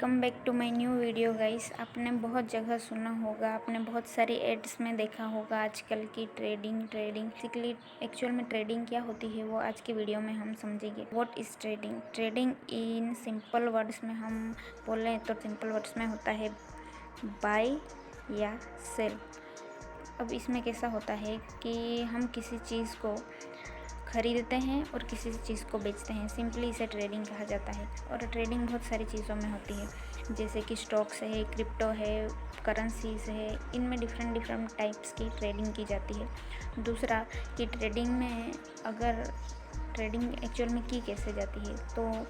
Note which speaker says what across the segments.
Speaker 1: Welcome back to my new video guys. आपने बहुत जगह सुना होगा, आपने बहुत सारे एड्स में देखा होगा आजकल की ट्रेडिंग बेसिकली एक्चुअल में ट्रेडिंग क्या होती है वो आज की वीडियो में हम समझेंगे। What is trading? Trading in simple words में हम बोलें तो सिंपल वर्ड्स में होता है बाय या सेल। अब इसमें कैसा होता है कि हम किसी चीज़ को खरीदते हैं और किसी चीज़ को बेचते हैं, सिंपली इसे ट्रेडिंग कहा जाता है। और ट्रेडिंग बहुत सारी चीज़ों में होती है, जैसे कि स्टॉक्स है, क्रिप्टो है, करेंसीज है, इनमें डिफरेंट टाइप्स की ट्रेडिंग की जाती है। दूसरा कि ट्रेडिंग में अगर ट्रेडिंग एक्चुअल में की कैसे जाती है, तो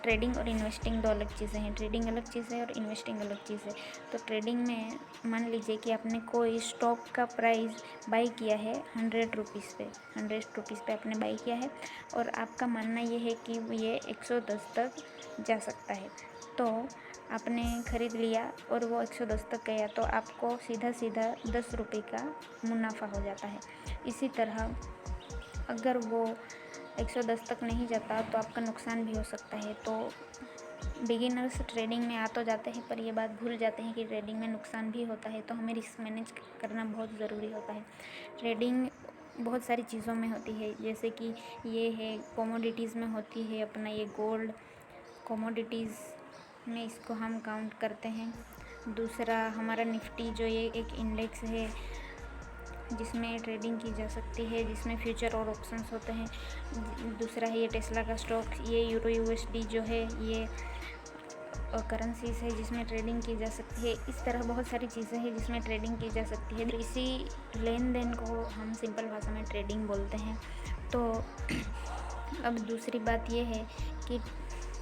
Speaker 1: ट्रेडिंग और इन्वेस्टिंग दो अलग चीज़ें हैं। ट्रेडिंग अलग चीज़ है और इन्वेस्टिंग अलग चीज़ है। तो ट्रेडिंग में मान लीजिए कि आपने कोई स्टॉक का प्राइस बाई किया है 100 रुपीज़ पे, 100 रुपीज़ पे आपने बाई किया है और आपका मानना ये है कि ये 110 तक जा सकता है। तो आपने ख़रीद लिया और वो 110 तक गया तो आपको सीधा 10 रुपये का मुनाफा हो जाता है। इसी तरह अगर वो 110 तक नहीं जाता तो आपका नुकसान भी हो सकता है। तो बिगिनर्स ट्रेडिंग में आ तो जाते हैं पर ये बात भूल जाते हैं कि ट्रेडिंग में नुकसान भी होता है, तो हमें रिस्क मैनेज करना बहुत ज़रूरी होता है। ट्रेडिंग बहुत सारी चीज़ों में होती है, जैसे कि ये है कमोडिटीज़ में होती है अपना ये गोल्ड, कमोडिटीज़ में इसको हम काउंट करते हैं। दूसरा हमारा निफ्टी जो ये एक इंडेक्स है जिसमें ट्रेडिंग की जा सकती है, जिसमें फ्यूचर और ऑप्शंस होते हैं। दूसरा है ये टेस्ला का स्टॉक, ये यूरो यूएसडी जो है ये करेंसीज है जिसमें ट्रेडिंग की जा सकती है। इस तरह बहुत सारी चीज़ें हैं जिसमें ट्रेडिंग की जा सकती है। इसी लेन देन को हम सिंपल भाषा में ट्रेडिंग बोलते हैं। तो अब दूसरी बात ये है कि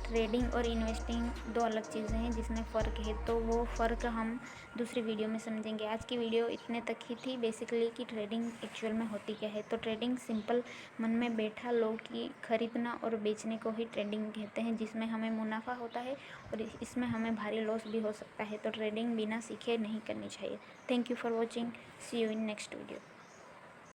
Speaker 1: ट्रेडिंग और इन्वेस्टिंग दो अलग चीज़ें हैं जिसमें फ़र्क है, तो वो फ़र्क हम दूसरी वीडियो में समझेंगे। आज की वीडियो इतने तक ही थी बेसिकली कि ट्रेडिंग एक्चुअल में होती क्या है। तो ट्रेडिंग सिंपल मन में बैठा लो कि ख़रीदना और बेचने को ही ट्रेडिंग कहते हैं, जिसमें हमें मुनाफा होता है और इसमें हमें भारी लॉस भी हो सकता है। तो ट्रेडिंग बिना सीखे नहीं करनी चाहिए। Thank you for watching, see you in next video.